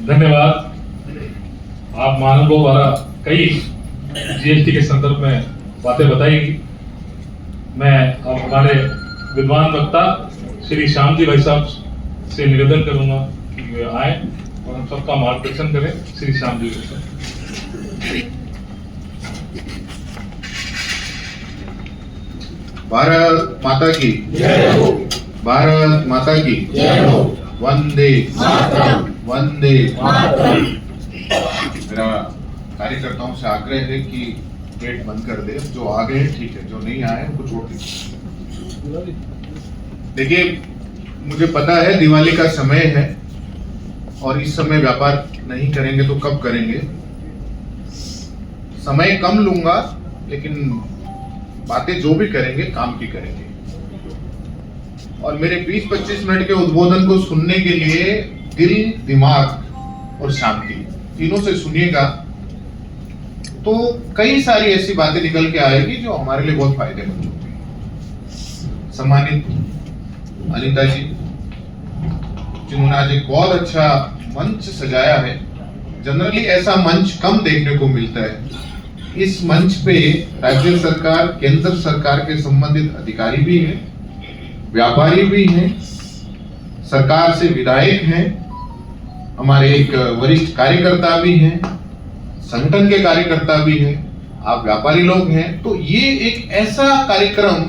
धन्यवाद। आप महानुभाव द्वारा कई जीएसटी के संदर्भ में बातें बताई। मैं अब हमारे विद्वान वक्ता श्री श्याम जी भाई साहब से निवेदन करूंगा कि वे आए और हम सबका मार्गदर्शन करें। श्री श्याम जी भाई साहब। भारत माता की जय हो। भारत माता की जय हो। वंदे मातरम। वंदे मातरम। मेरा कार्यकर्ताओं से आग्रह है कि गेट बंद कर दे। जो आ गए ठीक है, जो नहीं आए उनको छोड़ दीजिए। देखिए, मुझे पता है दिवाली का समय है और इस समय व्यापार नहीं करेंगे तो कब करेंगे। समय कम लूंगा, लेकिन बातें जो भी करेंगे काम की करेंगे। और मेरे 20-25 मिनट के उद्बोधन को सुनने के लिए दिल, दिमाग और शांति तीनों से सुनिएगा तो कई सारी ऐसी बातें निकल के आएगी जो हमारे लिए बहुत फायदेमंद होगी। सम्मानित अनिता जी, जिन्होंने आज एक बहुत अच्छा मंच सजाया है। जनरली ऐसा मंच कम देखने को मिलता है। इस मंच पे राज्य सरकार, केंद्र सरकार के संबंधित अधिकारी भी हैं, व्यापारी भी हैं, सरकार से विधायक हैं, हमारे एक वरिष्ठ कार्यकर्ता भी हैं, संगठन के कार्यकर्ता भी हैं, आप व्यापारी लोग हैं। तो ये एक ऐसा कार्यक्रम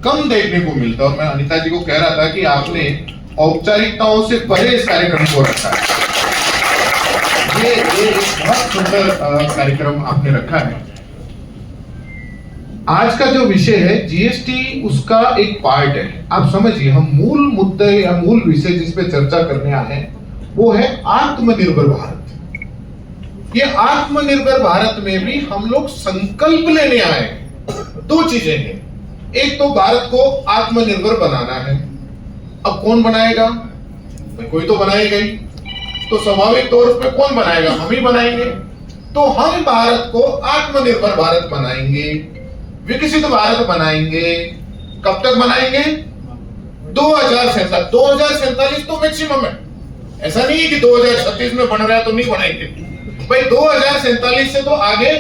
कम देखने को मिलता है और मैं अनिता जी को कह रहा था कि आपने औपचारिकताओं से परे इस कार्यक्रम को रखा है। ये एक बहुत सुंदर कार्यक्रम आपने रखा है। आज का जो विषय है जीएसटी, उसका एक पार्ट है। आप समझिए, हम मूल मुद्दे या मूल विषय जिस पे चर्चा करने आए हैं वो है आत्मनिर्भर भारत। ये आत्मनिर्भर भारत में भी हम लोग संकल्प लेने आए हैं। दो चीजें हैं, एक तो भारत को आत्मनिर्भर बनाना है। अब कौन बनाएगा? कोई तो बनाएगा ही। तो स्वाभाविक तौर पर कौन बनाएगा? हम ही बनाएंगे। तो हम भारत को आत्मनिर्भर भारत बनाएंगे, विकसित भारत बनाएंगे। कब तक बनाएंगे? 2047। 2047 तो मैक्सिमम है। ऐसा नहीं है कि 2036 में बन रहा है तो नहीं बनाएंगे भाई। 2047 से तो आगे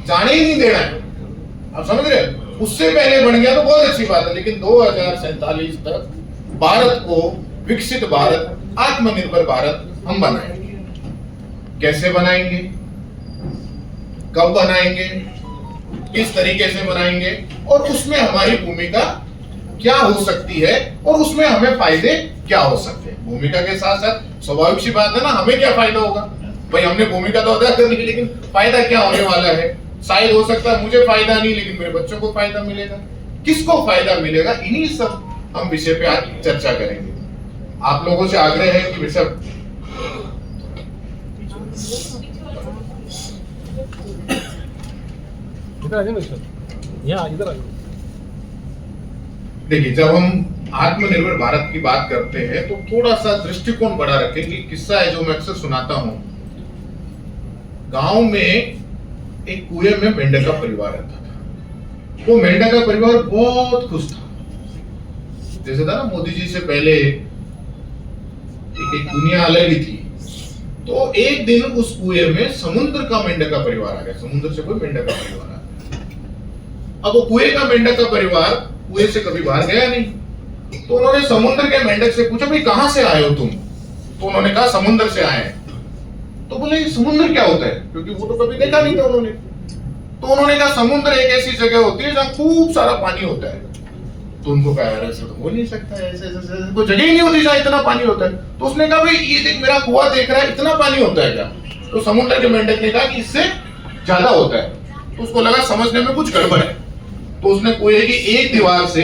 जाने ही नहीं देना है। आप समझ रहे हैं? उससे पहले बन गया तो बहुत अच्छी बात है, लेकिन 2047 तक भारत को विकसित भारत, आत्मनिर्भर भारत हम बनाएंगे। कैसे बनाएंगे? कब बनाएंगे? किस तरीके से बनाएंगे? और उसमें हमारी भूमिका क्या हो सकती है और उसमें हमें फायदे क्या हो सकते हैं? भूमिका के साथ साथ स्वाभाविक सी बात है ना, हमें क्या फायदा होगा भाई? हमने भूमिका तो अदा कर ली, लेकिन फायदा क्या होने वाला है? शायद हो सकता है मुझे फायदा नहीं, लेकिन मेरे बच्चों को फायदा मिलेगा। किसको फायदा मिलेगा? इन्हीं सब हम विषय पे आज चर्चा करेंगे। आप लोगों से आग्रह है कि विषय देखिए, जब हम आत्मनिर्भर भारत की बात करते हैं तो थोड़ा सा दृष्टिकोण बड़ा रखेंगे। किस्सा है जो मैं अक्सर सुनाता हूं। गांव में एक कुएं में मेंढक का परिवार रहता था। वो मेंढक का परिवार बहुत खुश था। जैसे था ना, मोदी जी से पहले एक दुनिया अलग ही थी। तो एक दिन उस कुएं में समुद्र का मेंढक का परिवार आ गया। समुद्र से कोई मेंढक का परिवार आ गया। अब वो कुएं का मेंढक का परिवार कुएं से कभी बाहर गया नहीं। तो उन्होंने समुद्र के मेंढक से पूछा, भाई कहां से आए हो तुम? तो उन्होंने कहा समुद्र से आए हैं। तो बोले समुद्र क्या होता है? क्योंकि वो तो कभी देखा नहीं था उन्होंने। तो उन्होंने कहा समुद्र एक ऐसी जगह होती है जहां खूब सारा पानी होता है। तो उनको कहा यार ऐसा तो हो नहीं सकता है, ऐसे कोई जगह ही नहीं होती जहां इतना पानी होता है। तो उसने कहा भाई ये देख, मेरा कुआं देख रहा है, इतना पानी होता है क्या? तो समुद्र के मेंढक ने कहा कि इससे ज्यादा होता है। तो उसको लगा समझने में कुछ गड़बड़ है। तो उसने कुएं की एक दीवार से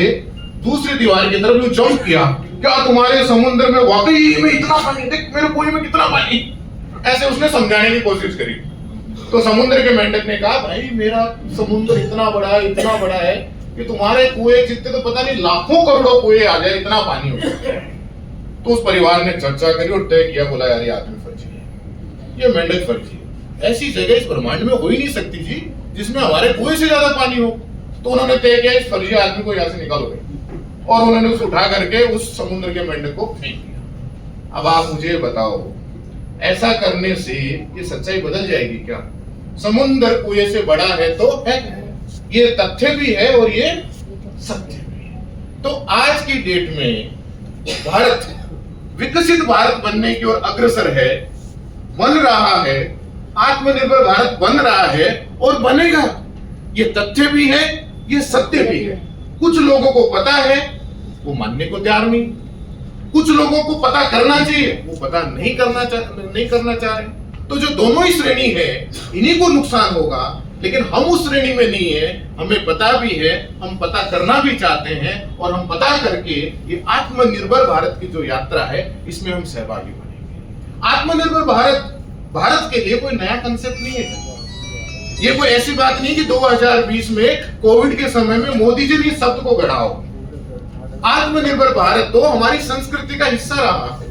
दूसरी दीवार की तरफ जंप किया। क्या तुम्हारे समुद्र में वाकई में इतना पानी? देख मेरे कुएं में कितना पानी। ऐसे उसने समझाने की कोशिश करी। तो समुद्र के मेंढक ने कहा भाई मेरा समुद्र इतना बड़ा है कि तुम्हारे कुएं जितने तो पता नहीं लाखों करोड़ों कुएं आ जाए, इतना पानी हो जाए। तो उस परिवार ने चर्चा करी और तय किया, बोला यार ये आदमी फर्जी है, ये मेंढक फर्जी है। ऐसी जगह इस ब्रह्मांड में हो ही नहीं सकती थी जिसमें हमारे कुएं से ज्यादा पानी हो। तो उन्होंने तय किया इस फर्जी आदमी को यहाँ से निकालो और उन्होंने उसे उठा करके उस समुद्र के मेंढक को फेंक दिया। अब आप मुझे बताओ ऐसा करने से ये सच्चाई बदल जाएगी क्या? समुद्र कुएं से बड़ा है तो है, ये तथ्य भी है और ये सत्य भी है। तो आज की डेट में भारत विकसित भारत बनने की ओर अग्रसर है, बन रहा है, आत्मनिर्भर भारत बन रहा है और बनेगा। ये तथ्य भी है, ये सत्य भी है। कुछ लोगों को पता है, वो मानने को तैयार नहीं। कुछ लोगों को पता करना चाहिए, वो पता नहीं करना चाह रहे। तो जो दोनों ही श्रेणी है, इन्हीं को नुकसान होगा। लेकिन हम उस श्रेणी में नहीं है, हमें पता भी है, हम पता करना भी चाहते हैं और हम पता करके ये आत्मनिर्भर भारत की जो यात्रा है, इसमें हम सहभागी बनेंगे। आत्मनिर्भर भारत के लिए कोई नया कंसेप्ट नहीं है। ये कोई ऐसी बात नहीं कि 2020 में कोविड के समय में मोदी जी ने इस शब्द को गढ़ा हो। आत्मनिर्भर भारत तो हमारी संस्कृति का हिस्सा रहा है।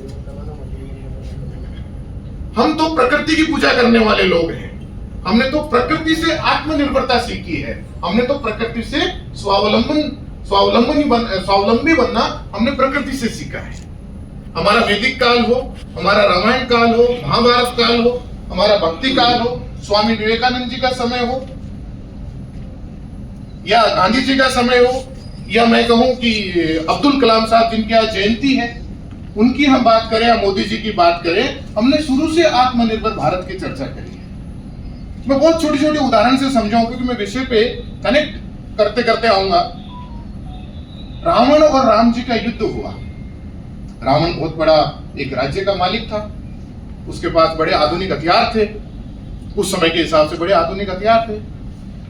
हम तो प्रकृति की पूजा करने वाले लोग हैं। हमने तो प्रकृति से आत्मनिर्भरता सीखी है। हमने तो प्रकृति से स्वावलंबी बनना हमने प्रकृति से सीखा है। हमारा वैदिक काल हो, हमारा रामायण काल हो, महाभारत काल हो, हमारा भक्ति काल हो, स्वामी विवेकानंद जी का समय हो या गांधी जी का समय हो, या मैं कहूं कि अब्दुल कलाम साहब जिनकी आज जयंती है, उनकी हम बात करें या मोदी जी की बात करें, हमने शुरू से आत्मनिर्भर भारत की चर्चा करी है। मैं बहुत छोटे छोटे उदाहरण से समझाऊं क्योंकि मैं विषय पे कनेक्ट करते करते आऊंगा। रावण और राम जी का युद्ध हुआ। रावण बहुत बड़ा एक राज्य का मालिक था, उसके पास बड़े आधुनिक हथियार थे, उस समय के हिसाब से बड़े आधुनिक हथियार थे।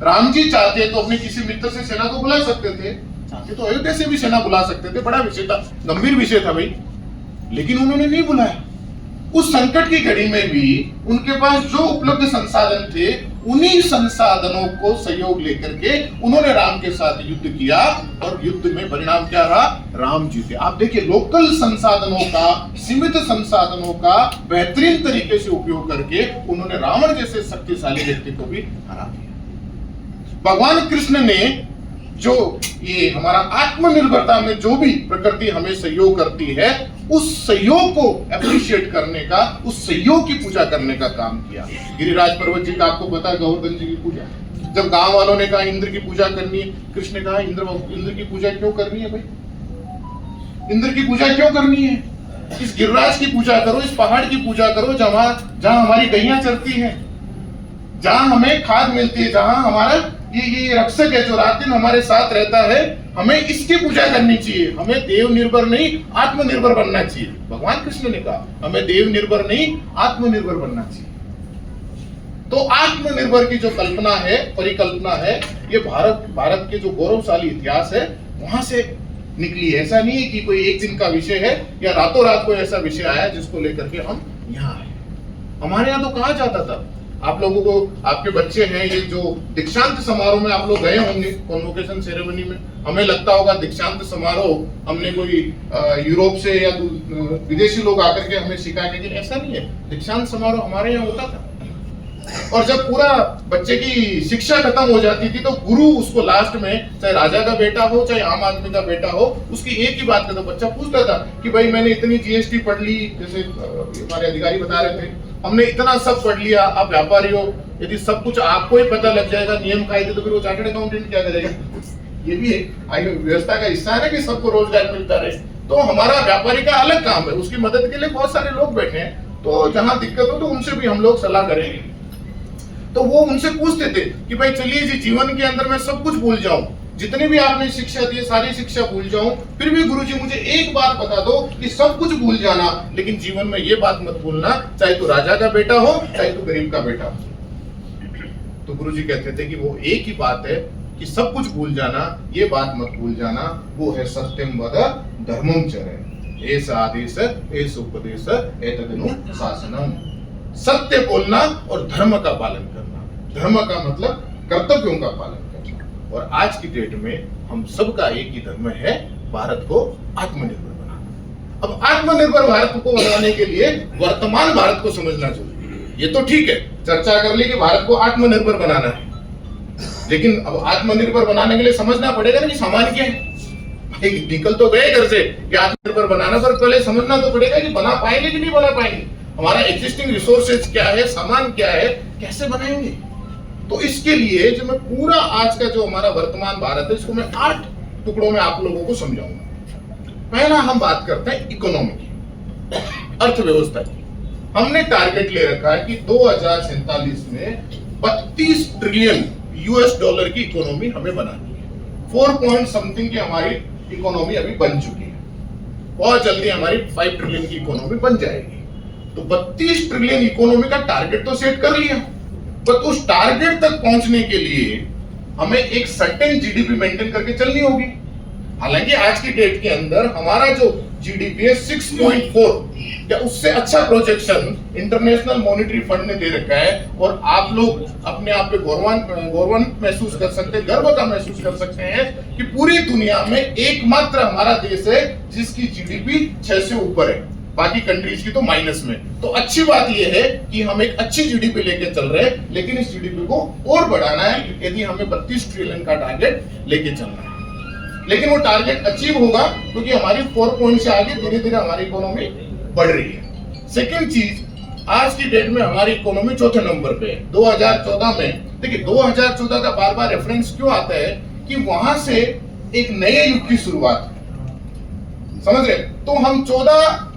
राम जी चाहते तो अपने किसी मित्र से सेना को बुला सकते थे, चाहते तो अयोध्या से भी सेना बुला सकते थे। बड़ा विषय था, गंभीर विषय था भाई, लेकिन उन्होंने नहीं बुलाया। उस संकट की घड़ी में भी उनके पास जो उपलब्ध संसाधन थे, उन्हीं संसाधनों को सहयोग लेकर के उन्होंने राम के साथ युद्ध किया और युद्ध में परिणाम क्या रहा? राम जीते। आप देखिए, लोकल संसाधनों का, सीमित संसाधनों का बेहतरीन तरीके से उपयोग करके उन्होंने रावण जैसे शक्तिशाली व्यक्ति को भी हरा दिया। भगवान कृष्ण ने जो ये हमारा आत्मनिर्भरता में जो भी प्रकृति हमें सहयोग करती है, उस सहयोग को अप्रिशिएट करने का, उस सहयोग की पूजा करने का काम किया। गिरिराज पर्वत जी का आपको पता है, गोवर्धन जी की पूजा। जब गांव वालों ने कहा इंद्र की पूजा करनी है, कृष्ण ने कहा इंद्र की पूजा क्यों करनी है भाई? इंद्र की पूजा क्यों करनी है? इस गिरिराज की पूजा करो, इस पहाड़ की पूजा करो, जहां हमारी गैया चरती हैं, जहां हमें खाद मिलती है, जहां हमारा ये रक्षक है जो रात दिन हमारे साथ रहता है, हमें इसकी पूजा करनी चाहिए। हमें देव निर्भर नहीं, आत्मनिर्भर बनना चाहिए। भगवान कृष्ण ने कहा हमें देव निर्भर नहीं, आत्मनिर्भर बनना चाहिए। तो आत्मनिर्भर की जो कल्पना है, परिकल्पना है, ये भारत के जो गौरवशाली इतिहास है, वहां से निकली है। ऐसा नहीं है कि कोई एक दिन का विषय है या रातों रात कोई ऐसा विषय आया जिसको लेकर के हम यहाँ आए। हमारे यहाँ तो कहा जाता था, आप लोगों को, आपके बच्चे हैं, ये जो दीक्षांत समारोह में आप लोग गए होंगे, कॉन्वोकेशन सेरेमनी में, हमें लगता होगा दीक्षांत समारोह हमने कोई यूरोप से या विदेशी लोग आकर के हमें सिखाया, लेकिन ऐसा नहीं है। दीक्षांत समारोह हमारे यहाँ होता था, और जब पूरा बच्चे की शिक्षा खत्म हो जाती थी तो गुरु उसको लास्ट में, चाहे राजा का बेटा हो चाहे आम आदमी का बेटा हो, उसकी एक ही बात करता। बच्चा पूछता था कि भाई मैंने इतनी जीएसटी पढ़ ली, जैसे हमारे अधिकारी बता रहे थे, हमने इतना सब पढ़ लिया, आप व्यापारी हो, यदि सब कुछ आपको ही पता लग जाएगा, नियम कायदे, तो फिर वो चार्टर्ड अकाउंटेंट क्या करेगा? ये भी व्यवस्था का हिस्सा है ना कि सबको रोजगार मिलता रहे। तो हमारा व्यापारी का अलग काम है, उसकी मदद के लिए बहुत सारे लोग बैठे हैं, तो जहां दिक्कत हो तो उनसे भी हम लोग सलाह करेंगे। तो वो उनसे पूछते थे कि भाई चलिए जी, जीवन के अंदर मैं सब कुछ भूल जाऊं, जितने भी आपने शिक्षा दी सारी शिक्षा भूल जाऊं, फिर भी गुरुजी मुझे एक बात बता दो कि सब कुछ भूल जाना, लेकिन जीवन में ये बात मत भूलना, चाहे तू राजा का बेटा हो चाहे तू गरीब का बेटा हो। तो गुरुजी कहते थे कि वो एक ही बात है कि सब कुछ भूल जाना, ये बात मत भूल जाना, वो है सत्यम वद धर्मम चरेत्, ऐसा आदेश ऐसा उपदेश एतदनुशासनम। सत्य बोलना और धर्म का पालन करना। धर्म का मतलब कर्तव्यों का पालन करना। और आज की डेट में हम सबका एक ही धर्म है, भारत को आत्मनिर्भर बनाना। अब आत्मनिर्भर भारत को बनाने के लिए वर्तमान भारत को समझना जरूरी है। ये तो ठीक है, चर्चा कर ली कि भारत को आत्मनिर्भर बनाना है, लेकिन अब आत्मनिर्भर बनाने के लिए समझना पड़ेगा ना कि सामान क्या है। निकल तो गए घर से कि आत्मनिर्भर बनाना, पर पहले समझना तो पड़ेगा कि बना पाएंगे कि नहीं बना पाएंगे। हमारा एग्जिस्टिंग रिसोर्सेज क्या है, सामान क्या है, कैसे बनाएंगे। तो इसके लिए जो मैं पूरा आज का जो हमारा वर्तमान भारत है इसको मैं 8 टुकड़ों में आप लोगों को समझाऊंगा। पहला हम बात करते हैं इकोनॉमी की, अर्थव्यवस्था की। हमने टारगेट ले रखा है कि 2047 में 32 ट्रिलियन यूएस डॉलर की इकोनॉमी हमें बनानी है। 4 पॉइंट समथिंग की हमारी इकोनॉमी अभी बन चुकी है, बहुत जल्दी हमारी 5 ट्रिलियन की इकोनॉमी बन जाएगी। तो 32 ट्रिलियन इकोनॉमी का टारगेट तो सेट कर लिया, पर उस टारगेट तक पहुंचने के लिए हमें एक सर्टेन जीडीपी मेंटेन करके चलनी होगी। हालांकि आज की डेट के अंदर हमारा जो जीडीपी है 6.4 या उससे अच्छा प्रोजेक्शन इंटरनेशनल मॉनेटरी फंड ने दे रखा है, और आप लोग अपने आप पे गौरवान्वित महसूस कर सकते हैं, गर्व का महसूस कर सकते हैं कि पूरी दुनिया में एकमात्र हमारा देश है जिसकी जीडीपी 6 से ऊपर है, बाकी कंट्रीज की तो माइनस में। तो अच्छी बात यह है कि हम एक अच्छी जीडीपी लेके चल रहे हैं, लेकिन इस जीडीपी को और बढ़ाना है यदि हमें 32 ट्रिलियन का टारगेट लेके चलना है। लेकिन वो टारगेट अचीव होगा क्योंकि हमारी 4 पॉइंट से आगे धीरे धीरे हमारी इकोनॉमी बढ़ रही है। सेकेंड चीज, आज की डेट में हमारी इकोनॉमी चौथे नंबर पे है। 2014 में, देखिए 2014 का बार बार रेफरेंस क्यों आता है कि वहां से एक नए युग की शुरुआत, समझ रहे। तो हम 14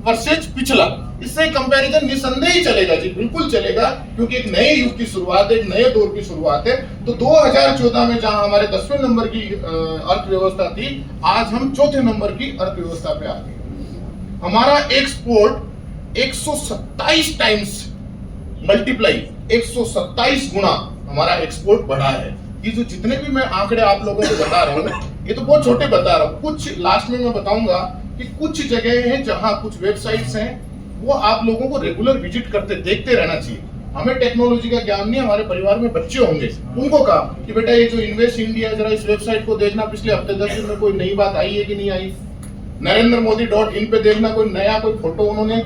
वर्सेज पिछला, इससे कंपैरिजन निसंदेह ही चलेगा जी, बिल्कुल चलेगा, क्योंकि एक नए युग की शुरुआत, एक नए दौर की शुरुआत है। तो 2014 में जहां हमारे 10वें नंबर की अर्थव्यवस्था थी, आज हम चौथे नंबर की अर्थव्यवस्था पे आ गए। हमारा एक्सपोर्ट 127 टाइम्स मल्टीप्लाई, 127 गुना हमारा एक्सपोर्ट बढ़ा है। ये जो जितने भी मैं आंकड़े आप लोगों को बता रहा हूँ, ये तो बहुत छोटे बता रहा हूँ, कुछ लास्ट में मैं बताऊंगा कि कुछ जगह हैं जहां कुछ वेबसाइट्स हैं, वो आप लोगों को रेगुलर विजिट करते देखते रहना चाहिए। हमें टेक्नोलॉजी का ज्ञान नहीं, हमारे परिवार में बच्चे होंगे, उनको कहा कि बेटा ये जो इन्वेस्ट इंडिया है, जरा इस वेबसाइट को देखना, पिछले हफ्ते 10 दिन में कोई नई बात आई है कि नहीं आई। NarendraModi.in पे देखना, कोई नया कोई फोटो उन्होंने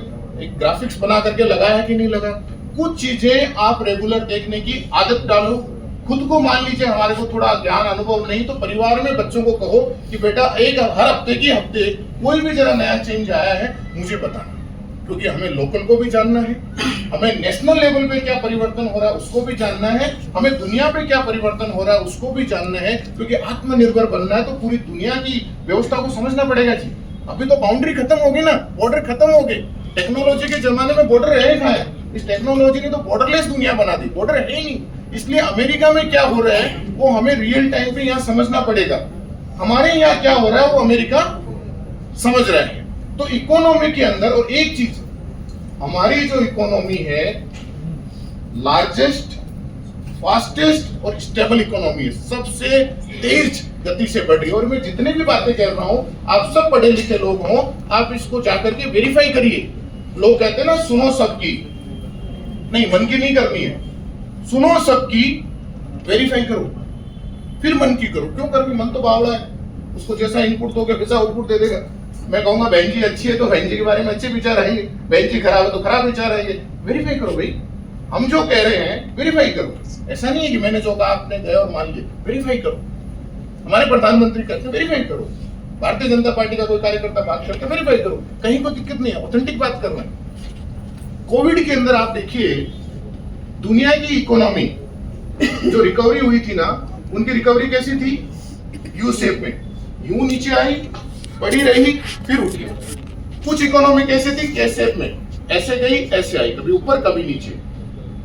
एक ग्राफिक्स बना करके लगाया है कि नहीं लगा। कुछ चीजें आप रेगुलर देखने की आदत डालो। खुद को मान लीजिए हमारे को थोड़ा ज्ञान अनुभव नहीं, तो परिवार में बच्चों को कहो कि बेटा एक हर हफ्ते कोई भी जरा नया चेंज आया है मुझे बताना, क्योंकि हमें लोकल को भी जानना है, हमें नेशनल लेवल पे क्या परिवर्तन हो रहा है उसको भी जानना है, हमें दुनिया पे क्या परिवर्तन हो रहा है उसको भी जानना है, क्योंकि आत्मनिर्भर बनना है तो पूरी दुनिया की व्यवस्था को समझना पड़ेगा जी। अभी तो बाउंड्री खत्म हो गई ना, बॉर्डर खत्म हो गए। टेक्नोलॉजी के जमाने में बॉर्डर रहे कहाँ है? इस टेक्नोलॉजी ने तो बॉर्डरलेस दुनिया बना दी, बॉर्डर है ही नहीं। इसलिए अमेरिका में क्या हो रहा है वो हमें रियल टाइम पे यहाँ समझना पड़ेगा, हमारे यहाँ क्या हो रहा है वो अमेरिका समझ रहा है। तो इकोनॉमी के अंदर, और एक चीज, हमारी जो इकोनॉमी है लार्जेस्ट, फास्टेस्ट और स्टेबल इकोनॉमी है, सबसे तेज गति से बढ़ रही है। और मैं जितने भी बातें कह रहा हूं, आप सब पढ़े लिखे लोग हो, आप इसको जाकर के वेरीफाई करिए। लोग कहते हैं ना सुनो सबकी, नहीं मन की नहीं करनी है, सुनो सबकी, वेरीफाई करो, फिर मन की करो। क्यों करके मन तो बावड़ा है, उसको जैसा इनपुट दोगे वैसा आउटपुट दे देगा। मैं कहूंगा बहन जी अच्छी है तो बहन जी के बारे में अच्छे विचार आएंगे, बहन जी खराब है तो खराब विचार आएंगे। वेरीफाई करो भाई, हम जो कह रहे हैं वेरीफाई करो। ऐसा नहीं है कि मैंने जो कहा आपने गए और मान लिया, वेरीफाई करो। हमारे प्रधानमंत्री कहते हैं वेरीफाई करो, भारतीय जनता पार्टी का कोई कार्यकर्ता बात करते हैं वेरीफाई करो, कहीं कोई दिक्कत नहीं है, ऑथेंटिक बात करना है। कोविड के अंदर आप देखिए दुनिया की इकोनॉमी जो रिकवरी हुई थी ना, उनकी रिकवरी कैसी थी? यू शेप में, यूं नीचे आई, बढ़ी रही, फिर उठी। कुछ इकोनॉमी कैसे थी? के शेप में, ऐसे गई ऐसे आई, कभी ऊपर कभी नीचे।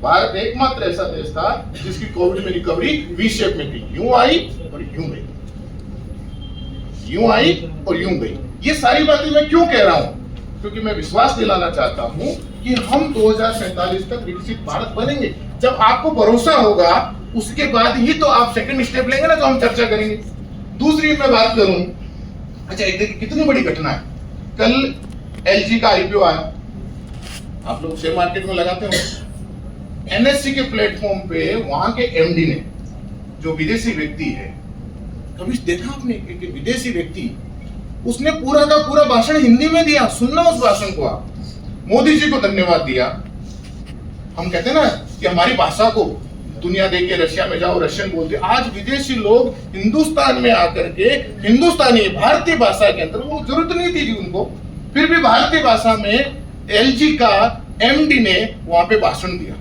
भारत एकमात्र ऐसा देश था जिसकी कोविड में रिकवरी वी शेप में थी, यूं आई और यूं गई, यूं आई और यूं गई। ये सारी बातें मैं क्यों कह रहा हूं? क्योंकि मैं विश्वास दिलाना चाहता हूं कि हम 2047 तक विकसित भारत बनेंगे। जब आपको भरोसा होगा उसके बाद ही तो आप सेकंड स्टेप लेंगे ना, जो हम चर्चा करेंगे। दूसरी मैं बात करूं, अच्छा एक देखिए कितनी बड़ी घटना है, कल LG का IPO आया, आप लोग शेयर मार्केट में लगाते हो। NSE के प्लेटफॉर्म पे वहां के MD ने, जो विदेशी व्यक्ति है, कभी देखा आपने कि विदेशी व्यक्ति, उसने पूरा का पूरा भाषण हिंदी में दिया। सुनना उस भाषण को आप, मोदी जी को धन्यवाद दिया। हम कहते हैं ना कि हमारी भाषा को दुनिया देख के रशिया में जाओ रशियन बोलते, आज विदेशी लोग हिंदुस्तान में आकर के हिंदुस्तानी भारतीय भाषा के अंदर, वो जरूरत नहीं थी जी उनको, फिर भी भारतीय भाषा में एलजी का एमडी ने वहां पे भाषण दिया।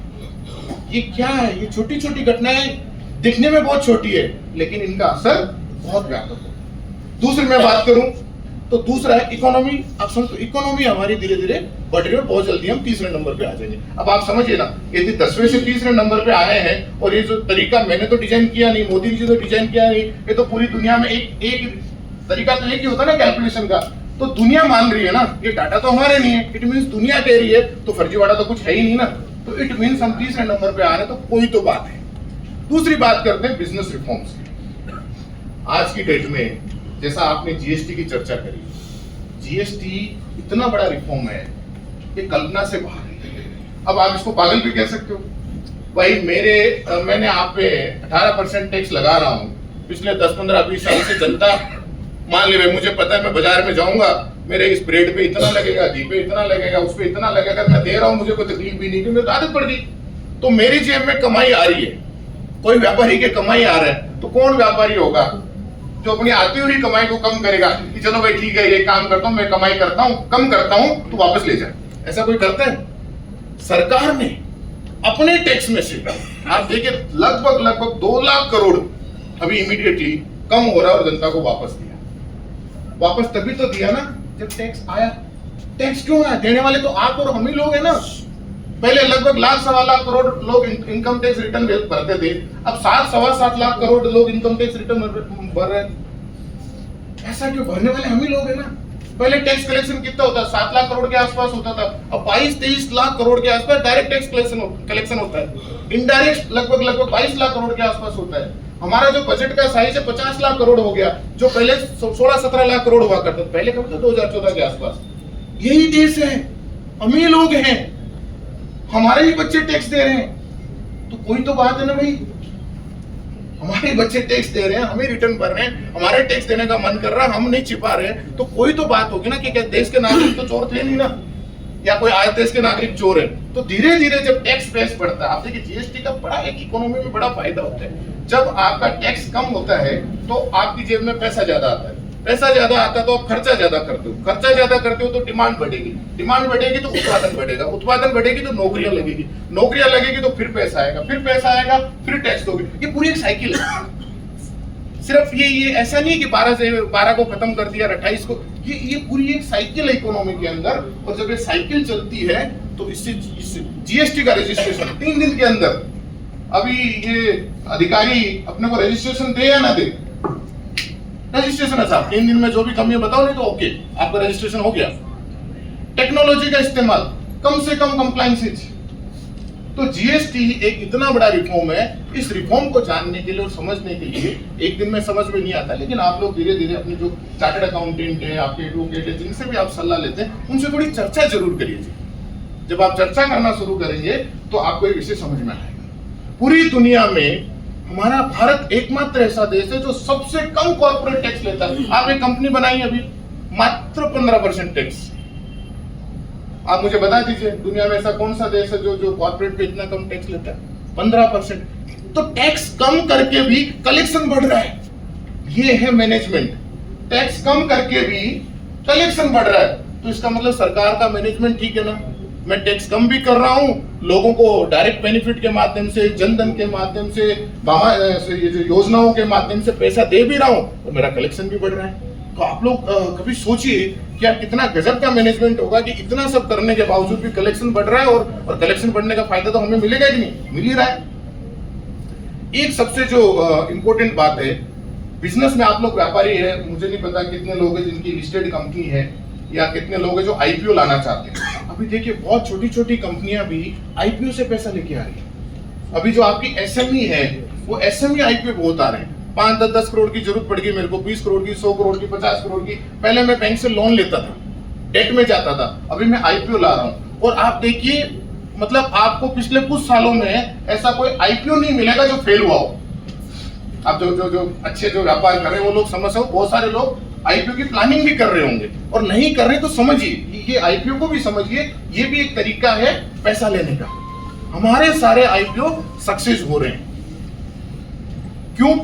ये क्या है? ये छोटी छोटी घटनाएं दिखने में बहुत छोटी है, लेकिन इनका असर बहुत व्यापक है। दूसरी मैं बात करूं तो दूसरा है इकोनॉमी। आप समझो इकोनॉमी हमारी धीरे धीरे बढ़ रही है, बहुत जल्दी हम तीसरे नंबर पे आ जाएंगे। अब आप समझिए ना, यदि 10वें से तीसरे नंबर पे आए हैं, और ये जो तरीका मैंने तो डिजाइन किया नहीं, मोदी जी तो डिजाइन किया नहीं, ये तो पूरी दुनिया में एक तरीका तो एक ही होता है ना कैलकुलेशन का। तो दुनिया मान रही है ना, ये डाटा तो हमारे नहीं है, इट मीन्स दुनिया कह रही है, तो फर्जीवाड़ा तो कुछ है ही नहीं ना। तो इट मीन्स हम तीसरे नंबर पे आ रहे हैं, तो कोई तो बात है। दूसरी बात करते हैं बिजनेस रिफॉर्म्स की। आज की डेट में जैसा आपने जीएसटी की चर्चा करी, जीएसटी इतना बड़ा रिफॉर्म है, ये कल्पना से बाहर है। अब आप इसको पागल भी कह सकते हो। भाई मैंने आप पे 18% टैक्स लगा रहा हूं पिछले 10, 15, 20 साल से। जनता मान ले भाई, मुझे पता है मैं बाजार में जाऊंगा, मेरे इस ब्रेड पे इतना लगेगा, घी पे इतना लगेगा, उस पे इतना लगेगा, मैं दे रहा हूं, मुझे कोई तकलीफ भी नहीं, क्योंकि मेरी तो आदत पड़ गई। तो मेरी जेब में कमाई आ रही है, कोई व्यापारी के कमाई आ रहा है, तो कौन व्यापारी होगा जो अपनी आती हुई कमाई को कम करेगा कि चलो भाई ठीक है, ये काम करता हूं, मैं कमाई करता हूं, कम करता हूं, तो वापस ले जाए? ऐसा कोई करता है? सरकार ने अपने टैक्स में से आप देखिए लगभग 2 लाख करोड़ अभी इमीडिएटली कम हो रहा है और जनता को वापस दिया। वापस तभी तो दिया ना जब टैक्स आया। टैक्स क्यों आया? देने वाले तो आप और हम ही लोग हैं ना। पहले लगभग लाख, 1.25 लाख करोड़ लोग इनकम टैक्स रिटर्न भरते थे, अब 7, 7.25 लाख करोड़ लोग इनकम टैक्स रिटर्न भर रहे हैं। ऐसा क्यों? भरने वाले हम ही लोग हैं ना। पहले टैक्स कलेक्शन कितना होता है? 7 लाख करोड़ के आसपास होता था, अब 22-23 लाख करोड़ के आसपास डायरेक्ट टैक्स कलेक्शन होता है। इनडायरेक्ट लगभग 22 लाख करोड़ के आसपास होता है। हमारा जो बजट का साइज है 50 लाख करोड़ हो गया, जो पहले 16-17 लाख करोड़ हुआ करता था, पहले कब था? 2014 के आसपास। यही देश है, अमीर लोग हैं, हमारे ही बच्चे टैक्स दे रहे हैं, तो कोई तो बात है ना भाई। हमारे बच्चे टैक्स दे रहे हैं, हमें रिटर्न भर रहे हैं, हमारे टैक्स देने का मन कर रहा है, हम नहीं छिपा रहे हैं, तो कोई तो बात होगी ना कि क्या देश के नागरिक तो चोर थे नहीं ना, या कोई आए देश के नागरिक चोर है। तो धीरे धीरे जब टैक्स बेस बढ़ता है, आप देखिए जीएसटी का बड़ा एक इकोनॉमी में बड़ा फायदा होता है। जब आपका टैक्स कम होता है तो आपकी जेब में पैसा ज्यादा आता है, पैसा ज्यादा आता है तो आप खर्चा ज्यादा करते हो, खर्चा ज्यादा करते हो तो डिमांड बढ़ेगी, डिमांड बढ़ेगी तो उत्पादन बढ़ेगा, उत्पादन बढ़ेगी तो नौकरियां लगेगी, नौकरियां लगेगी तो फिर पैसा आएगा, फिर पैसा आएगा, फिर टैक्स दोगे। ये पूरी एक साइकिल है। सिर्फ ये ऐसा नहीं है कि 12 को खत्म कर दिया, 28 को, ये पूरी एक साइकिल है इकोनॉमी के अंदर। और जब ये साइकिल चलती है तो इससे जीएसटी का रजिस्ट्रेशन 3 दिन के अंदर, अभी ये अधिकारी अपने को रजिस्ट्रेशन दे या ना दे, रजिस्ट्रेशन है साहब, 3 दिन में जो भी कमी है बताओ, नहीं तो ओके आपका रजिस्ट्रेशन हो गया। टेक्नोलॉजी का इस्तेमाल, कम से कम कंप्लायंसेज। तो जीएसटी एक इतना बड़ा रिफॉर्म है। इस रिफॉर्म को जानने के लिए और समझने के लिए एक दिन में समझ में नहीं आता, लेकिन आप लोग धीरे धीरे अपने जो चार्टर्ड अकाउंटेंट है, आपके एडवोकेट है, जिनसे भी आप सलाह लेते हैं, उनसे थोड़ी चर्चा जरूर करिए। जब आप चर्चा करना शुरू करेंगे तो आपको एक विषय समझ में आएगा। पूरी दुनिया में हमारा भारत एकमात्र ऐसा देश है जो सबसे कम कॉर्पोरेट टैक्स लेता है। आप एक कंपनी बनाई अभी, मात्र 15% टैक्स। आप मुझे बता दीजिए दुनिया में ऐसा कौन सा देश है जो कॉर्पोरेट पे इतना कम टैक्स लेता है? 15%। तो टैक्स कम करके भी कलेक्शन बढ़ रहा है, ये है मैनेजमेंट। टैक्स कम करके भी कलेक्शन बढ़ रहा है, तो इसका मतलब सरकार का मैनेजमेंट ठीक है ना। मैं टैक्स कम भी कर रहा हूं, लोगों को डायरेक्ट बेनिफिट के माध्यम से, जनधन के माध्यम से, ये जो योजनाओं के माध्यम से पैसा दे भी रहा हूं, और मेरा कलेक्शन भी बढ़ रहा है। तो आप लोग कभी सोचिए कि आप कितना गजब का मैनेजमेंट होगा कि इतना सब करने के बावजूद भी कलेक्शन बढ़ रहा है, और कलेक्शन बढ़ने का फायदा तो हमें मिलेगा कि नहीं, मिल ही रहा है। एक सबसे जो इंपॉर्टेंट बात है, बिजनेस में आप लोग व्यापारी है, मुझे नहीं पता कितने लोग हैं जिनकी लिस्टेड कंपनी है, या कितने लोग हैं जो आईपीओ लाना चाहते हैं। अभी देखिए बहुत छोटी छोटी कंपनियां भी आईपीओ से पैसा लेके आ रही है। अभी जो आपकी एसएमई है, वो एसएमई आईपीओ बहुत आ रहे हैं। 5-10 करोड़ की जरूरत पड़ गई मेरे को, 20 करोड़ की, 100 करोड़ की, 50 करोड़ की। पहले मैं बैंक से लोन लेता था, डेट में जाता था, अभी मैं आईपीओ ला रहा हूँ। और आप देखिए, मतलब आपको पिछले कुछ सालों में ऐसा कोई आईपीओ नहीं मिलेगा जो फेल हुआ हो। आप जो अच्छे जो व्यापार कर रहे हैं वो लोग समझ सकते, बहुत सारे लोग आईपीओ की प्लानिंग भी कर रहे होंगे, और नहीं कर रहे तो समझिए, ये आईपीओ को भी समझिए, ये भी एक तरीका है पैसा लेने का। हमारे सारे आईपीओ सक्सेस हो रहे हैं। क्यों?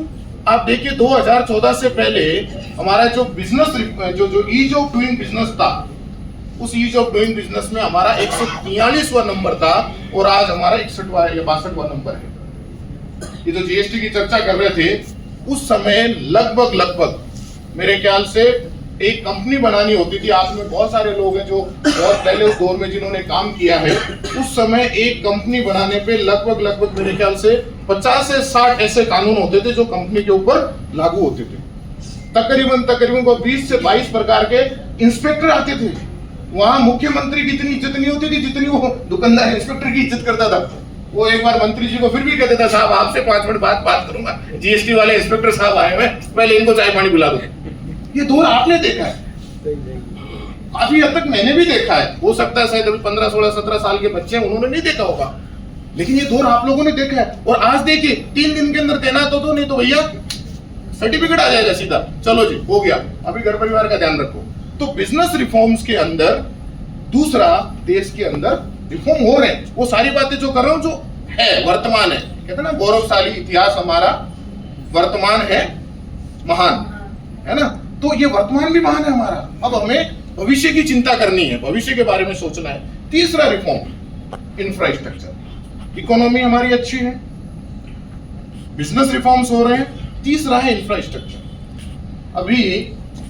आप देखिए 2014 से पहले हमारा जो बिजनेस जो ईज ऑफ डूइंग बिजनेस था, उस ईज ऑफ डूइंग बिजनेस में हमारा 143वां नंबर था और आज हमारा 61वां या 62वां नंबर है। ये जो जीएसटी की चर्चा कर रहे थे, उस समय लगभग मेरे ख्याल से एक कंपनी बनानी होती थी। आप में बहुत सारे लोग हैं जो बहुत पहले उस दौर में जिन्होंने काम किया है। उस समय एक कंपनी बनाने पे लगभग मेरे ख्याल से 50 से 60 ऐसे कानून होते थे जो कंपनी के ऊपर लागू होते थे। तकरीबन 20 से 22 प्रकार के इंस्पेक्टर आते थे। वहां मुख्यमंत्री की इतनी इज्जत नहीं होती थी जितनी वो दुकानदार इंस्पेक्टर की इज्जत करता था। वो एक बार मंत्री जी को फिर भी कहते था, साहब आपसे 5 मिनट बात करूंगा, जीएसटी वाले इंस्पेक्टर साहब आए हैं, पहले इनको चाय पानी पिला दो। ये दौर आपने देखा है, काफी हद तक मैंने भी देखा है। हो सकता है शायद अभी 15, 16, 17 साल के बच्चे हैं, उन्होंने नहीं देखा होगा, लेकिन ये दौर आप लोगों ने देखा है। और आज देखिए 3 दिन के अंदर तैनात हो तो नहीं तो भैया सर्टिफिकेट आ जाएगा सीधा, चलो जी हो गया, अभी घर परिवार का ध्यान रखो। तो बिजनेस रिफॉर्म्स के अंदर दूसरा, देश के अंदर रिफॉर्म हो रहे हैं। वो सारी बातें जो कर रहा हूं जो है वर्तमान है, कहते ना गौरवशाली इतिहास हमारा, वर्तमान है महान, है ना। तो ये वर्तमान भी महान है हमारा। अब हमें भविष्य की चिंता करनी है, भविष्य के बारे में सोचना है। तीसरा रिफॉर्म इंफ्रास्ट्रक्चर। इकोनॉमी हमारी अच्छी है, बिजनेस रिफॉर्म्स हो रहे हैं। तीसरा है इंफ्रास्ट्रक्चर। अभी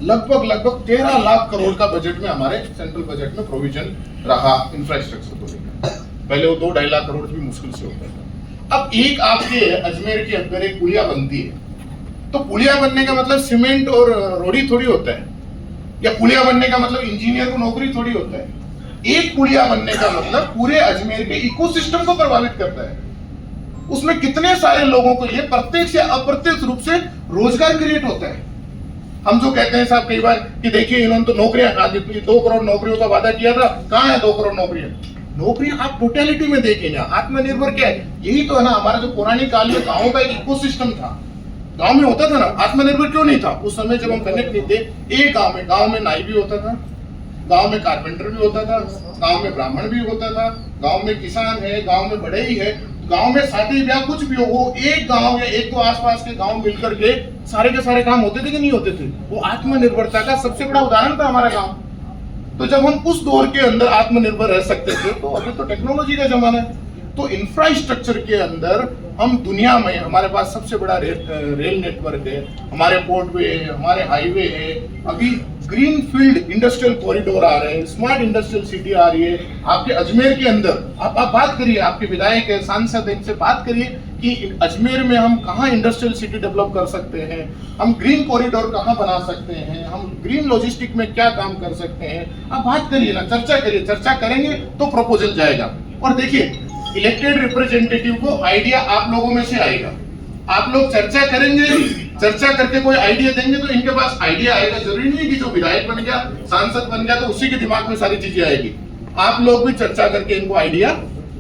लगभग 13 लाख करोड़ का बजट में हमारे सेंट्रल बजट में प्रोविजन रहा इंफ्रास्ट्रक्चर को लेकर। पहले वो 2-2.5 लाख करोड़ भी मुश्किल से होता था। अब एक आपके अजमेर के अंदर एक पुलिया बनती है, तो पुलिया बनने का मतलब सीमेंट और रोड़ी थोड़ी होता है, या पुलिया बनने का मतलब इंजीनियर को नौकरी थोड़ी होता है। एक पुलिया बनने का मतलब पूरे अजमेर के इकोसिस्टम को प्रभावित करता है। उसमें कितने सारे लोगों को ये प्रत्यक्ष या अप्रत्यक्ष रूप से रोजगार क्रिएट होता है। हम जो कहते हैं साहब कई बार कि देखिए इन्होंने तो नौकरियां कहा दी, 2 करोड़ नौकरियों का वादा किया था, कहां है 2 करोड़ नौकरियां आप टोटलिटी में देखें ना। आत्मनिर्भर क्या है, यही तो है ना हमारा जो पुरानी काल में गाँव का एक इकोसिस्टम था। गांव में होता था ना, आत्मनिर्भर क्यों नहीं था उस समय जब हम कनेक्ट नहीं थे। एक गांव में नाई भी होता था, गांव में कारपेंटर भी होता था, गांव में ब्राह्मण भी होता था, गांव में किसान है, गांव में बढ़ई है, गांव में शादी ब्याह कुछ भी हो, वो एक गांव या एक दो आसपास के गांव मिलकर के सारे काम होते थे कि नहीं होते थे। वो आत्मनिर्भरता का सबसे बड़ा उदाहरण था हमारा गांव। तो जब हम उस दौर के अंदर आत्मनिर्भर रह सकते थे, तो अभी तो टेक्नोलॉजी का जमाना है। तो इंफ्रास्ट्रक्चर के अंदर हम दुनिया में, हमारे पास सबसे बड़ा रेल नेटवर्क है, हमारे पोर्टवे है, हमारे हाईवे है, अभी ग्रीन फील्ड इंडस्ट्रियल कॉरिडोर आ रहे हैं, स्मार्ट इंडस्ट्रियल सिटी आ रही है आपके अजमेर के अंदर। आप बात करिए, आपके विधायक है, सांसद है, इनसे बात करिए कि अजमेर में हम कहाँ इंडस्ट्रियल सिटी डेवलप कर सकते हैं, हम ग्रीन कॉरिडोर कहाँ बना सकते हैं, हम ग्रीन लॉजिस्टिक में क्या काम कर सकते हैं। आप बात करिए ना, चर्चा करिए, चर्चा करेंगे तो प्रपोजल जाएगा। और देखिए इलेक्टेड रिप्रेजेंटेटिव को आइडिया आप लोगों में से आएगा, आप लोग चर्चा करेंगे, चर्चा करके कोई आइडिया देंगे तो इनके पास आइडिया आएगा। जरूरी नहीं है कि जो विधायक बन गया, सांसद बन गया तो उसी के दिमाग में सारी चीजें आएगी। आप लोग भी चर्चा करके इनको आइडिया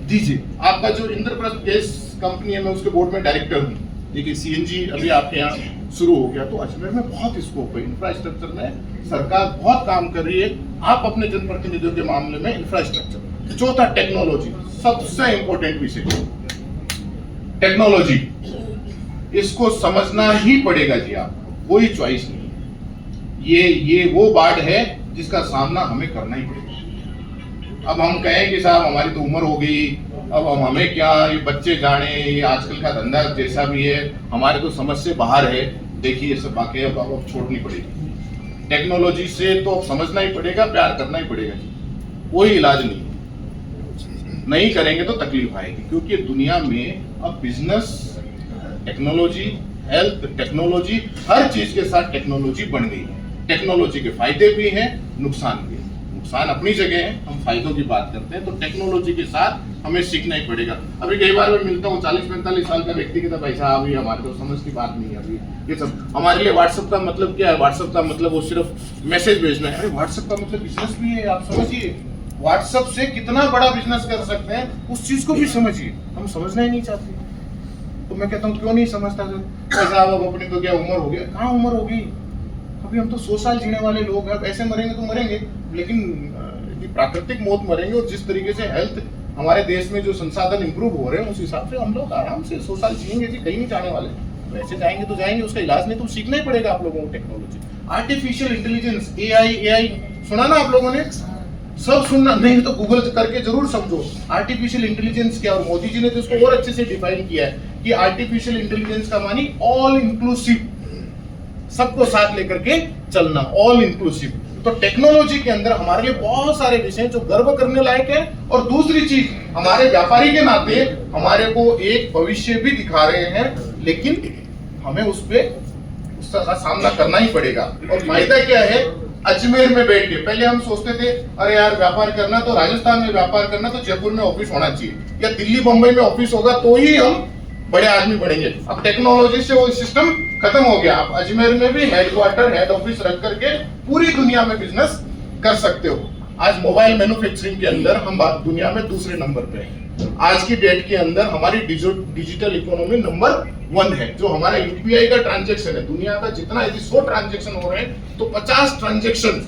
दीजिए। आपका जो इंद्रप्रस्थ गैस कंपनी है, मैं उसके बोर्ड में डायरेक्टर हूँ। देखिए सीएनजी अभी आपके यहाँ शुरू हो गया, तो अजमेर में बहुत स्कोप है इंफ्रास्ट्रक्चर में, सरकार बहुत काम कर रही है। आप अपने जनप्रतिनिधियों के मामले में इंफ्रास्ट्रक्चर। चौथा टेक्नोलॉजी, सबसे इंपॉर्टेंट विषय टेक्नोलॉजी, इसको समझना ही पड़ेगा जी, आपको कोई चॉइस नहीं। ये वो बाढ़ है जिसका सामना हमें करना ही पड़ेगा। अब हम कहें कि साहब हमारी तो उम्र हो गई, अब हमें क्या, ये बच्चे जाने, ये आजकल का धंधा जैसा भी है, हमारे तो समझ से बाहर है। देखिए ये सब बाकी अब छोड़नी पड़ेगी। टेक्नोलॉजी से तो समझना ही पड़ेगा, प्यार करना ही पड़ेगा जी, कोई इलाज नहीं करेंगे तो तकलीफ आएगी। क्योंकि दुनिया में अब बिजनेस, टेक्नोलॉजी, हेल्थ टेक्नोलॉजी, हर चीज के साथ टेक्नोलॉजी बढ़ गई है। टेक्नोलॉजी के फायदे भी हैं, नुकसान भी है। नुकसान अपनी जगह है, हम फायदों की बात करते हैं। तो टेक्नोलॉजी के साथ हमें सीखना ही पड़ेगा। अभी कई बार मैं मिलता हूँ 40-45 साल का व्यक्ति के, तो भाई साहब अभी हमारे तो समझ की बात नहीं है। अभी ये सब हमारे लिए व्हाट्सएप का मतलब क्या है, व्हाट्सएप का मतलब वो सिर्फ मैसेज भेजना है। अरे व्हाट्सएप का मतलब बिजनेस भी है, आप समझिए। व्हाट्सएप से कितना बड़ा बिजनेस कर सकते हैं, उस चीज को भी समझिए। हम समझना ही नहीं चाहते। तो मैं कहता हूँ क्यों नहीं समझता सर, साहब अब अपनी तो क्या उम्र हो गया, कहाँ उम्र हो गई, अभी हम तो 100 साल जीने वाले लोग हैं। ऐसे मरेंगे तो मरेंगे, लेकिन प्राकृतिक मौत मरेंगे। और जिस तरीके से हेल्थ हमारे देश में जो संसाधन इंप्रूव हो रहे हैं, उस हिसाब से हम लोग आराम से 100 साल जिएंगे जी, कहीं नहीं जाने वाले। वैसे जाएंगे तो जाएंगे, उसका इलाज नहीं तो सीखना ही पड़ेगा आप लोगों को टेक्नोलॉजी। आर्टिफिशियल इंटेलिजेंस, एआई सुना ना आप लोगों ने, सब सुनना नहीं तो गूगल करके जरूर समझो आर्टिफिशियल इंटेलिजेंस क्या। और मोदी जी ने तो इसको और अच्छे से डिफाइन किया है कि आर्टिफिशियल इंटेलिजेंस का मानी ऑल इंक्लूसिव, सबको साथ लेकर के चलना, ऑल इंक्लूसिव। तो टेक्नोलॉजी के अंदर हमारे लिए बहुत सारे विषय हैं जो गर्व करने लायक है। और दूसरी चीज, हमारे व्यापारी के नाते हमारे को एक भविष्य भी दिखा रहे हैं, लेकिन हमें उसका सामना करना ही पड़ेगा। और फायदा क्या है, अजमेर में बैठ के पहले हम सोचते थे अरे यार व्यापार करना तो राजस्थान में व्यापार करना तो जयपुर में ऑफिस होना चाहिए या दिल्ली बंबई में ऑफिस होगा तो ही हम बड़े आदमी बढ़ेंगे। अब टेक्नोलॉजी से वो सिस्टम खत्म हो गया। आप अजमेर में भी हेडक्वार्टर, हेड ऑफिस रख करके पूरी दुनिया में बिजनेस कर सकते हो। आज मोबाइल मैन्युफैक्चरिंग के अंदर हम दुनिया में दूसरे नंबर पे हैं। आज की डेट के अंदर हमारी डिजिटल इकोनॉमी नंबर 1 है। जो हमारा यूपीआई का ट्रांजैक्शन है, दुनिया का जितना यदि 100 ट्रांजैक्शन हो रहे हैं तो 50 ट्रांजैक्शन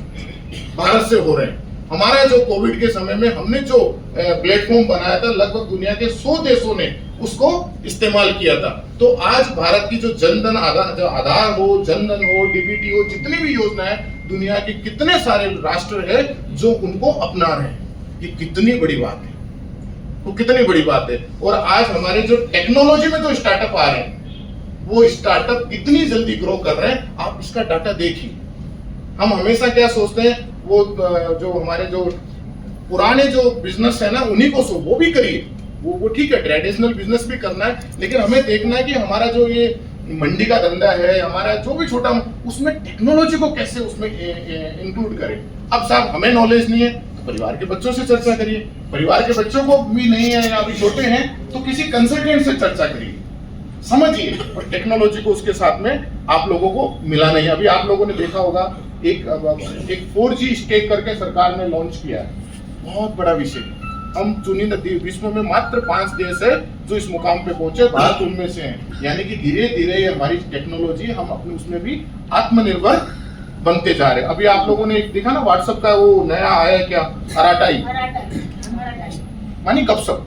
भारत से हो रहे हैं। हमारा जो कोविड के समय में हमने जो प्लेटफॉर्म बनाया था, लगभग दुनिया के 100 देशों ने उसको इस्तेमाल किया था। तो आज भारत की जो जनधन आधार हो, जनधन हो, डीबीटी हो, जितनी भी योजना है, दुनिया के कितने सारे राष्ट्र है जो उनको अपना रहे हैं। ये कितनी बड़ी बात है, वो कितनी बड़ी बात है। और आज हमारे जो टेक्नोलॉजी में जो स्टार्टअप आ रहे हैं, वो स्टार्टअप इतनी जल्दी ग्रो कर रहे हैं, आप इसका डाटा देखिए। हम हमेशा क्या सोचते हैं, वो जो हमारे जो पुराने जो बिजनेस है ना, उन्हीं को वो भी करिए, वो ठीक है, ट्रेडिशनल बिजनेस भी करना है, लेकिन हमें देखना है कि हमारा जो ये मंडी का धंधा है, हमारा जो भी छोटा, उसमें टेक्नोलॉजी को कैसे उसमें इंक्लूड करें। अब साहब हमें नॉलेज नहीं है तो परिवार के बच्चों से चर्चा करिए, परिवार के बच्चों को भी नहीं है या अभी छोटे हैं तो किसी कंसल्टेंट से चर्चा करिए, समझिए। और टेक्नोलॉजी को उसके साथ में आप लोगों को मिलाना ही। अभी आप लोगों ने देखा होगा एक 4G स्टेक करके सरकार ने लॉन्च किया है, बहुत बड़ा विषय। हम चुनिंदा विश्व में मात्र 5 देश है जो इस मुकाम पे पहुंचे, भारत उनमें से है। यानी कि धीरे धीरे हमारी टेक्नोलॉजी, हम अपने उसमें भी आत्मनिर्भर बनते जा रहे हैं। अभी आप लोगों ने देखा ना व्हाट्सएप का वो नया आया है क्या, अराटाई मानी गपशप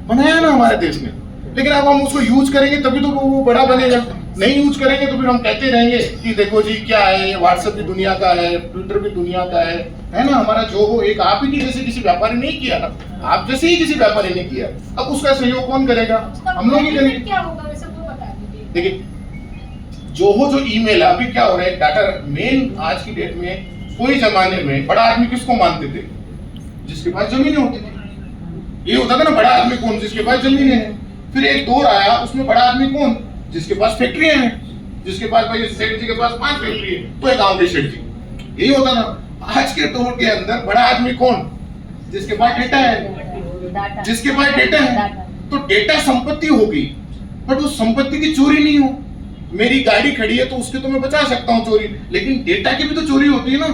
बनाया ना हमारे देश ने, लेकिन अब हम उसको यूज करेंगे तभी तो वो बड़ा बनेगा। नहीं यूज करेंगे तो फिर हम कहते रहेंगे कि देखो जी क्या है, व्हाट्सएप भी दुनिया का है, ट्विटर भी दुनिया का है ना। हमारा जो हो, एक आप ही जैसे किसी व्यापारी नहीं किया ना, आप जैसे ही किसी व्यापारी ने किया, अब उसका सहयोग कौन करेगा, हम लोग ही करेंगे। क्या होगा वैसे वो बता दीजिए। देखिए जो जो ईमेल, अभी क्या हो रहा है, डाटा मेन आज की डेट में, कोई जमाने में बड़ा आदमी किसको मानते थे, जिसके पास जमीनें होती थी। ये होता था ना, बड़ा आदमी कौन, जिसके पास जमीनें हैं। फिर एक दौर आया, उसमें बड़ा आदमी कौन, जिसके पास फैक्ट्रियां हैं, जिसके पास भाई सेठ जी के पास 5 फैक्ट्री है तो एक गांव के सेठ जी, यही होता ना। आज के दौर के अंदर बड़ा आदमी कौन, जिसके पास डेटा है, जिसके पास डेटा है। तो डेटा संपत्ति होगी, बट उस संपत्ति की चोरी नहीं हो। मेरी गाड़ी खड़ी है तो उसके तो मैं बचा सकता हूँ चोरी, लेकिन डेटा की भी तो चोरी होती है ना।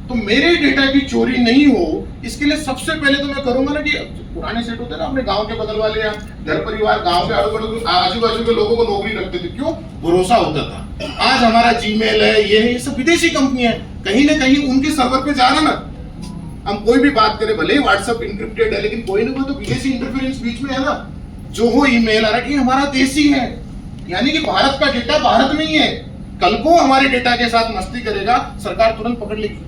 तो मेरे डेटा की चोरी नहीं हो, इसके लिए सबसे पहले तो मैं करूंगा ना कि पुराने सेट होते हैं ना अपने गांव के बगल वाले या घर परिवार, गांव के आजू बाजू के लोगों को नौकरी रखते थे, क्यों, भरोसा होता था। आज हमारा जीमेल है, ये सब विदेशी कंपनियां है, कहीं ना कहीं उनके सर्वर पे जाना ना, हम कोई भी बात करें, भले ही व्हाट्सएप इंक्रिप्टेड है, लेकिन कोई ना कोई तो विदेशी इंटरफेरेंस बीच में है ना। जो हो ईमेल आ रहा है, हमारा देशी है, यानी कि भारत का डेटा भारत में ही है। कल को हमारे डेटा के साथ मस्ती करेगा, सरकार तुरंत पकड़ लेगी।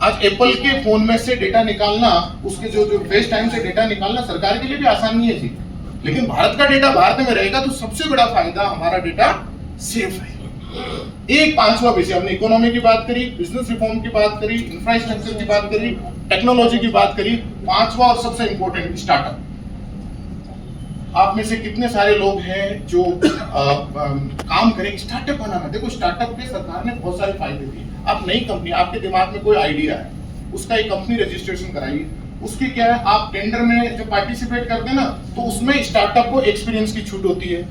आज एप्पल के फोन में से डेटा निकालना, उसके जो फेस टाइम से डेटा निकालना सरकार के लिए भी आसान नहीं है जी, लेकिन भारत का डेटा भारत में रहेगा तो सबसे बड़ा फायदा, हमारा डेटा सेफ है। एक 5वां विषय, हमने इकोनॉमी की बात करी, बिजनेस रिफॉर्म की बात करी, इंफ्रास्ट्रक्चर की बात करी, टेक्नोलॉजी की बात करी। 5वां और सबसे इंपॉर्टेंट, स्टार्टअप। आप में से कितने सारे लोग हैं जो काम करें स्टार्टअप बनाना। देखो स्टार्टअप के सरकार ने बहुत सारे फायदे दिए। आप नई कंपनी, आपके दिमाग में कोई आइडिया है, उसका एक कंपनी रजिस्ट्रेशन कराइए। उसकी क्या है, आप टेंडर में जो पार्टिसिपेट करते हैं ना, तो उसमें स्टार्टअप को एक्सपीरियंस की छूट होती है,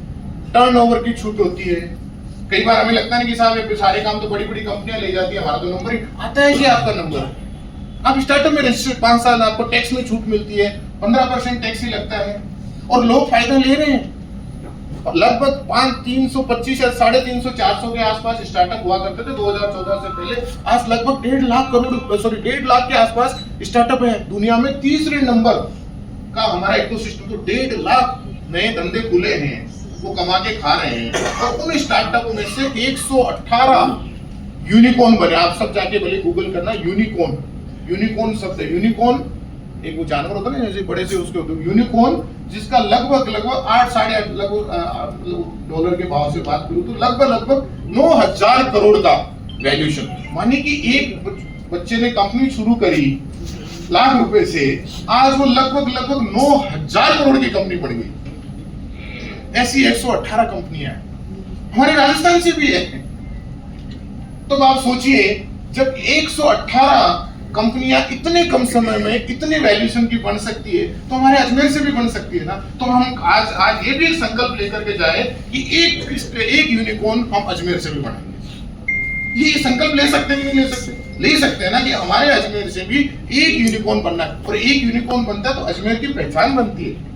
टर्नओवर की छूट होती है। कई बार हमें लगता है कि साहब ये सारे काम तो बड़ी बड़ी कंपनियां ले जाती है, हमारा तो नंबर ही आता है कि आपका नंबर, आप स्टार्टअप में रजिस्टर 5 साल, आपको टैक्स में छूट मिलती है, 15% टैक्स ही लगता है, और लोग फायदा ले रहे हैं। लगभग 325 या 350 400 के आसपास स्टार्टअप हुआ करते थे 2014 से पहले। आज लगभग 1.5 लाख के आसपास स्टार्टअप है। दुनिया में तीसरे नंबर का हमारा इकोसिस्टम, तो 1.5 लाख नए धंधे खुले हैं, वो कमा के खा रहे हैं। और उन स्टार्टअप में से 118 यूनिकॉर्न बने। आप सब जाके भले गूगल करना, यूनिकॉर्न यूनिकॉर्न शब्द है। यूनिकॉर्न एक वो जानवर होता है ना, जैसे बड़े से उसके होते हैं यूनिकॉर्न, जिसका लगभग 8 साढ़े 8 लगभग डॉलर के भाव से बात करूं तो लगभग 9,000 करोड़ का वैल्यूएशन। मानिए कि एक बच्चे ने कंपनी शुरू करी लाख रुपए से, आज वो लगभग 9,000 करोड़ की कंपनी बन गई। ऐसी 118 कंपनियां हमारे राजस्थान से भी है। तो आप सोचिए, जब 118 कंपनियां इतने कम समय में इतने वैल्यूएशन की बन सकती है, तो हमारे अजमेर से भी बन सकती है ना। तो हम आज ये भी एक संकल्प लेकर के जाए कि एक यूनिकॉर्न हम अजमेर से भी बनाएंगे। ये संकल्प ले सकते हैं कि नहीं ले सकते? ले सकते हैं ना, कि हमारे अजमेर से भी एक यूनिकॉर्न बनना है, और एक यूनिकॉर्न बनता है तो अजमेर की पहचान बनती है।